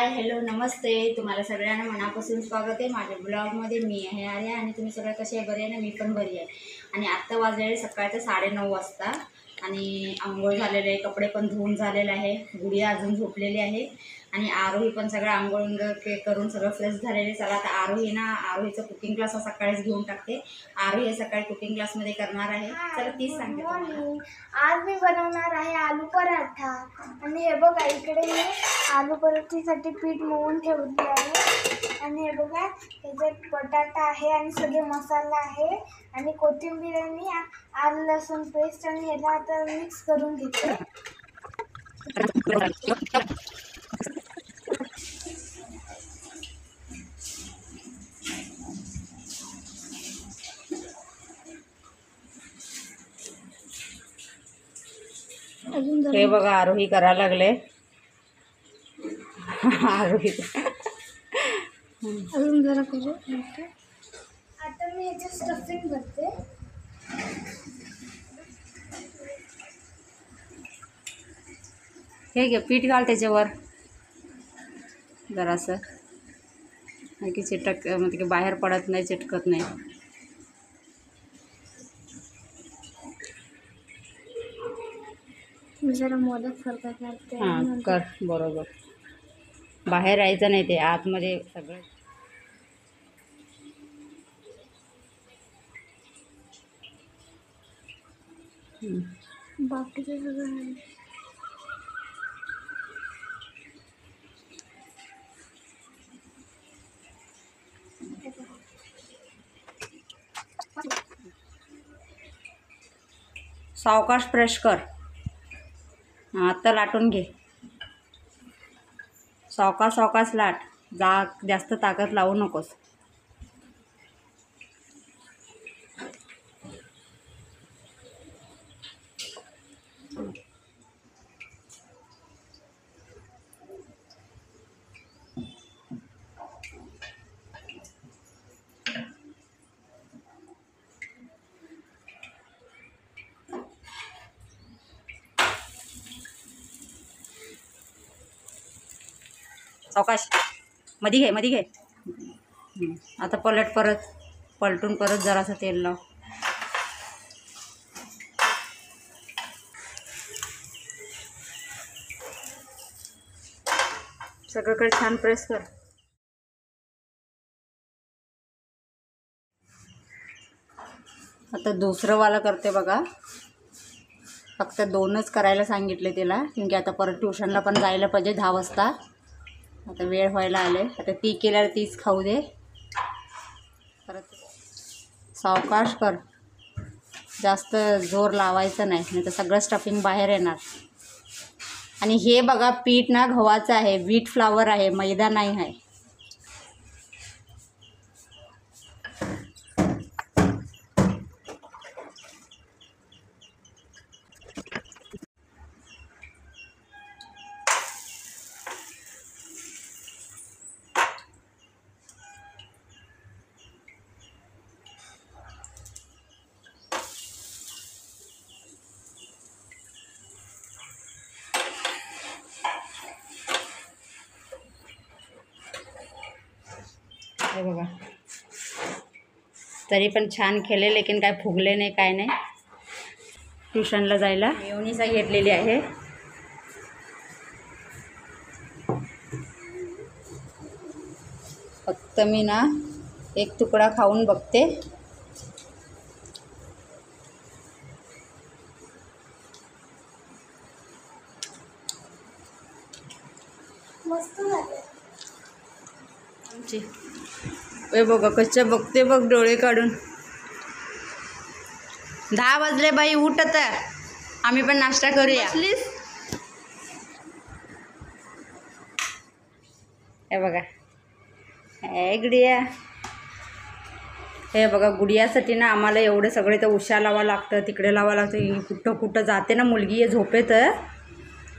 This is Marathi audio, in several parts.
हाय हॅलो नमस्ते, तुम्हाला सगळ्यांना मनापासून स्वागत आहे माझ्या ब्लॉगमध्ये. मी आहे आर्या आणि तुम्ही सगळे कसे बरे आहे ना. मी पण बरी आहे. आणि आत्ता वाजलेले सकाळचे 9:30 वाजता आणि आंघोळ झालेले आहे, कपडे पण धुवून झालेले आहे, गुडिया अजून झोपलेली आहे आणि आरोही पण सगळं आंघोळ करून सगळं फ्रेश झालेले. चला आता आरोहीचा कुकिंग क्लास सकाळीच घेऊन टाकते. आरोही हे सकाळी कुकिंग क्लासमध्ये करणार आहे. चला तीच सांगते तुम्हाला. आज मी बनवणार आहे आलू पराठा. आणि हे बघा इकडे मी आलू पराठीसाठी पीठ मळून ठेवले आहे. आणि हे बघा त्याच्यात बटाटा आहे आणि सगळे मसाला आहे आणि कोथिंबीर आणि आलं लसूण पेस्ट आणि ह्याला आता मिक्स करून घेते. हे बघा आरोही करायला लागले. आरोही अजून जरा करू. आता मी ह्याची स्टफिंग करते. हे घे पीठ घाल त्याच्यावर जरासं, की चिटक म्हणजे की बाहेर पडत नाही, चिटकत नाही. मी जरा मोदक सारखं करते. हां कर, बरोबर. बाहेर यायचं नाही, ते आतमध्ये सगळं. बाकीचं सगळं आहे. सावकाश प्रेस कर. आता लाटून घे. सावकाश लाट. जास्त ताकद लावू नकोस. सावकाश मध्ये घे. आता पलटून परत जरासं तेल लाव. सगळीकडे छान प्रेस कर. आता दुसरं वाला करते बघा. फक्त 2च करायला सांगितले तिला, कारण आता परत ट्युशनला पण जायला पाहिजे 10 वाजता. आता वेळ व्हायला आले. आता ती केल्यावर तीच खाऊ दे. परत सावकाश कर, जास्त जोर लावायचं नाही तर सगळं स्टफिंग बाहेर येणार. आणि हे बघा पीठ ना गव्हाचं आहे, व्हीट फ्लावर आहे, मैदा नाही आहे. हे बघा तरी पण छान केले, लेकिन काय फुगले नाही, काय नाही. ट्युशनला जायला मेयोनीज घेतलेली आहे. फक्त मी ना एक तुकडा खाऊन बघते. मस्त झालं. हे बघा कच्च्या बघते बघ डोळे काढून. 10 वाजले बाई, उठ आता, आम्ही पण नाश्ता करूया. हे बघा गुडिया. हे बघा गुडियासाठी ना आम्हाला एवढं सगळे तर उशा लावा लागतं, तिकडे लावा लागतं. कुठं जाते ना मुलगी, हे झोपेत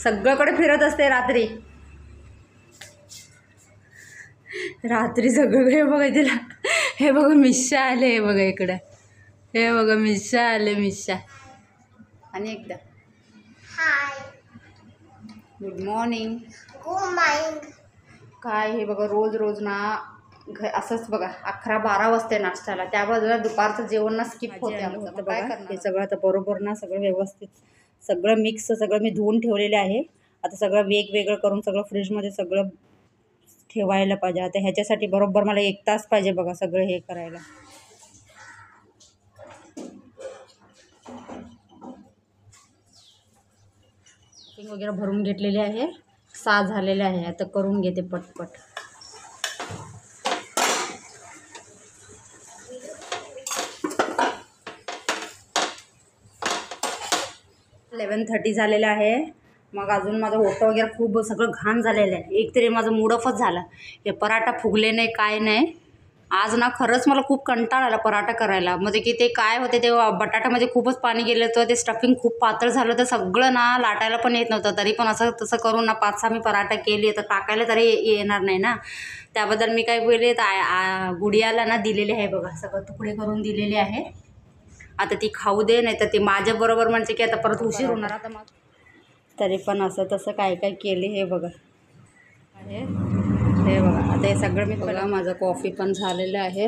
सगळीकडे फिरत असते रात्री सगळं. हे बघा तिला, हे बघा मिश्शा आले, हे बघा इकडं, हे बघा मिश्शा आले, मिश्शा. आणि एकदा हाय, गुड मॉर्निंग. काय हे बघा रोज रोज ना असंच बघा 11-12 वाजता नाश्त्याला, त्या बाजूला दुपारचं जेवण ना स्किप होते आमचं. तर काय करणार? हे सगळं आता बरोबर ना सगळं व्यवस्थित सगळं मिक्स सगळं मी धुवून ठेवलेले आहे. आता सगळं वेगवेगळं करून सगळं फ्रीजमध्ये सगळं ठेवायला पाहिजे. आता ह्याच्यासाठी बरोबर मला 1 तास पाहिजे बघा सगळं हे करायला. वगैरे भरून घेतलेले आहे, 6 झालेले आहे. आता करून घेते पटपट. 11:30 झालेलं आहे. मग अजून माझं ओटं वगैरे खूप सगळं घाण झालेलं आहे. एक तरी माझं मूड ऑफच झालं. हे पराठा फुगले नाही काय नाही. आज ना खरंच मला खूप कंटाळा आला पराठा करायला. म्हणजे की ते काय होते ते बटाट्यामध्ये खूपच पाणी गेलं होतं, ते स्टफिंग खूप पातळ झालं होतं, सगळं ना लाटायला पण येत नव्हतं. तरी पण असं तसं करून ना 5-6 मी पराठा केली तर टाकायला तरी येणार नाही ना. त्याबद्दल मी काय बोलले तर गुडियाला ना दिलेले आहे बघा, सगळं तुकडे करून दिलेले आहे. आता ती खाऊ दे, नाही तर ती माझ्याबरोबर म्हणजे की आता परत उशीर होणार. आता मग तरी पण असं तसं काय काय केले हे बघा आहे. हे बघा आता हे सगळं मी बघा. माझं कॉफी पण झालेलं आहे.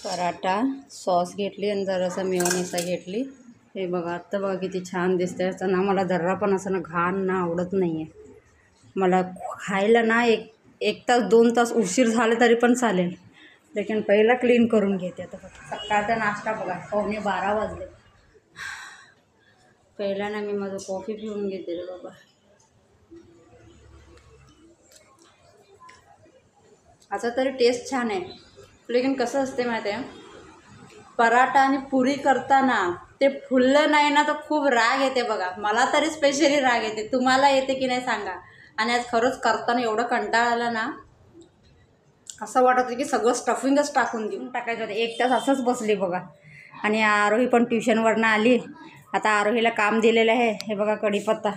पराठा सॉस घेतली आणि जरासा मेयोनीज घेतली. हे बघा आत्ता बघा किती छान दिसतंय. असं ना मला जरा पण असं ना घाण ना आवडत नाही आहे. मला खायला ना एक तास 2 तास उशीर झाले तरी पण चालेल, लेकिन पहिला क्लीन करून घेते. आता सकाळचा नाश्ता बघा 11:15 वाजले. पहिला ना मी माझं कॉफी पिऊन घेते रे बाबा. आता तरी टेस्ट छान आहे, लेकिन कसं असते माहिती आहे, पराठा आणि पुरी करताना ते फुललं नाही ना तर खूप राग येते बघा. मला तरी स्पेशली राग येते. तुम्हाला येते की नाही सांगा. आणि आज खरंच करताना एवढं कंटाळा आला ना, असं वाटत होतं की सगळं स्टफिंगच टाकून देऊन टाकायचं होतं. 1 तास असंच बसली बघा. आणि आरोही पण ट्युशनवरनं आली. आता आरोहीला काम दिलेलं आहे. हे बघा कढीपत्ता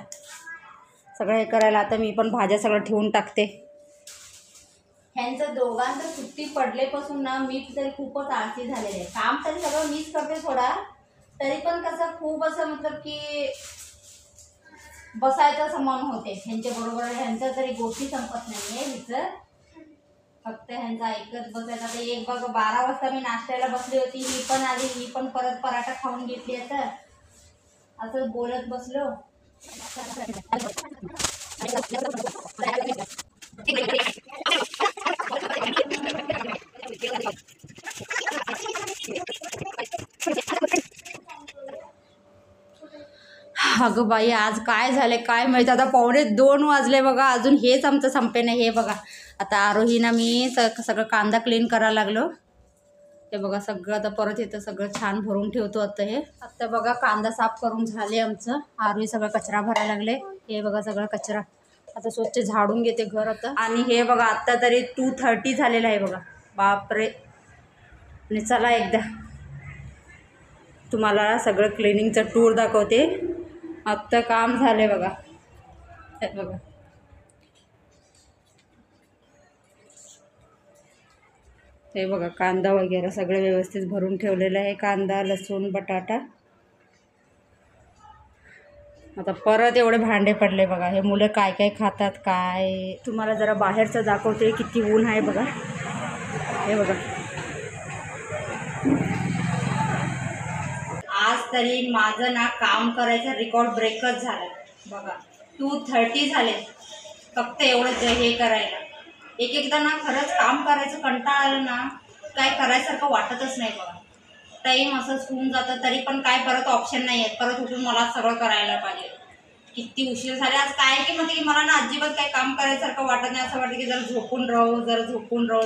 सगळं हे करायला. आता मी पण भाज्या सगळं ठेवून टाकते. ह्यांचं दोघांचं सुट्टी पडलेपासून ना मी तरी खूपच आळसी झालेले आहे. काम तरी सगळं मीच करते थोडा, तरी पण कसं खूप असं मतलब की बसायचं असं मन होते ह्यांच्याबरोबर. ह्यांचं तरी गोष्टी संपत नाही आहे हिचं, फक्त ह्यांचं ऐकत बसायचं. आता एक बघा 12 वाजता मी नाश्त्याला बसली होती, ही पण आली, ही पण परत पराठा खाऊन घेतली. आता असं बोलत बसलो. अगं बाई आज काय झालं काय माहिती. आता 1:45 वाजले बघा, अजून हेच आमचं संपे नाही. हे बघा आता आरोहीना मी सगळं कांदा क्लीन करायला लागलो. हे बघा सगळं आता परत येतं सगळं छान भरून ठेवतो. आता बघा कांदा साफ करून झाले आमचं. आरोही सगळं कचरा भरायला लागले. हे बघा सगळं कचरा आता स्वच्छ झाडून घेते घर आता. आणि हे बघा आत्ता तरी 2:30 झालेलं आहे बघा. बापरे. आणि चला एकदा तुम्हाला सगळं क्लिनिंगचं टूर दाखवते. आत्ता काम झाले बघा. हे बघा हे बघा कांदा वगैरे सगळं व्यवस्थित भरून ठेवलेलं आहे. कांदा लसूण बटाटा. आता परत एवढे भांडे पडले बघा. हे मुलं काय काय खातात काय. तुम्हाला जरा बाहेरचं दाखवते किती ऊन आहे बघा. हे बघा आज तरी माझं ना काम करायचं रेकॉर्ड ब्रेकच झाला बघा. 2:30 झाले फक्त एवढं हे करायला. एकदा ना खरंच काम करायचं कंटाळा आलं ना, काय करायसारखं वाटतच नाही बघा. टाईम असंच होऊन जातं, तरी पण काय परत ऑप्शन नाही आहेत. परत उठून मला सगळं करायला पाहिजे. किती उशीर झाले आज. काय की म्हणजे की मला ना अजिबात काय काम करायसारखं वाटत नाही. असं वाटतं की जरा झोपून राहू,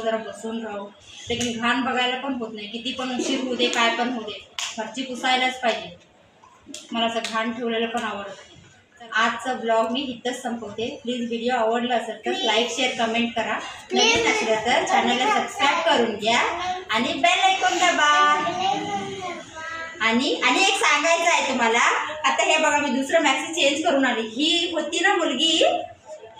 जरा बसून राहू. लेकिन घाण बघायला पण होत नाही. किती पण उशीर होऊ दे काय पण होऊ दे, घरची पुसायलाच पाहिजे. मला असं घाण ठेवलेलं पण आवडत नाही. आजचा ब्लॉग मी इथंच संपवते. प्लीज व्हिडिओ आवडला असेल तर लाईक शेअर कमेंट करा. नवीन असलं तर चॅनलला सबस्क्राईब करून घ्या आणि बेल आयकॉन दाबा. आणि एक सांगायचं आहे तुम्हाला. आता हे बघा मी दुसरं मॅक्सी चेंज करून आली. ही होती ना मुलगी,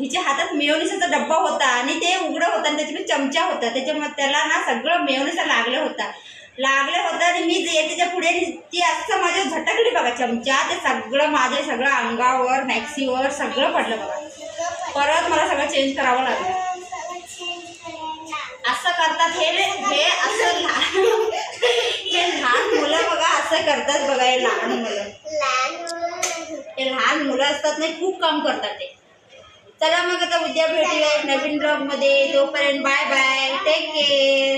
हिच्या हातात मेयोनीजचा डब्बा होता आणि ते उघडं होतं आणि त्याच्यामध्ये चमचा होता. त्याच्यामुळे त्याला ना सगळं मेयोनीज लागलं होता. लागलं होतं आणि मी जे त्याच्या पुढे ती असं माझ्या झटकली बघा चमचा, ते सगळं माझ्या सगळं अंगावर मॅक्सीवर सगळं पडलं बघा. परत मला सगळं चेंज करावं लागलं. असं करतात हे असं हे लहान मुलं बघा असं करतात बघा. हे लहान मुलं हे लहान मुलं असतात नाही, खूप काम करतात ते. चला मग आता उद्या भेटूया नवीन ब्लॉगमध्ये. तोपर्यंत बाय बाय, टेक केअर.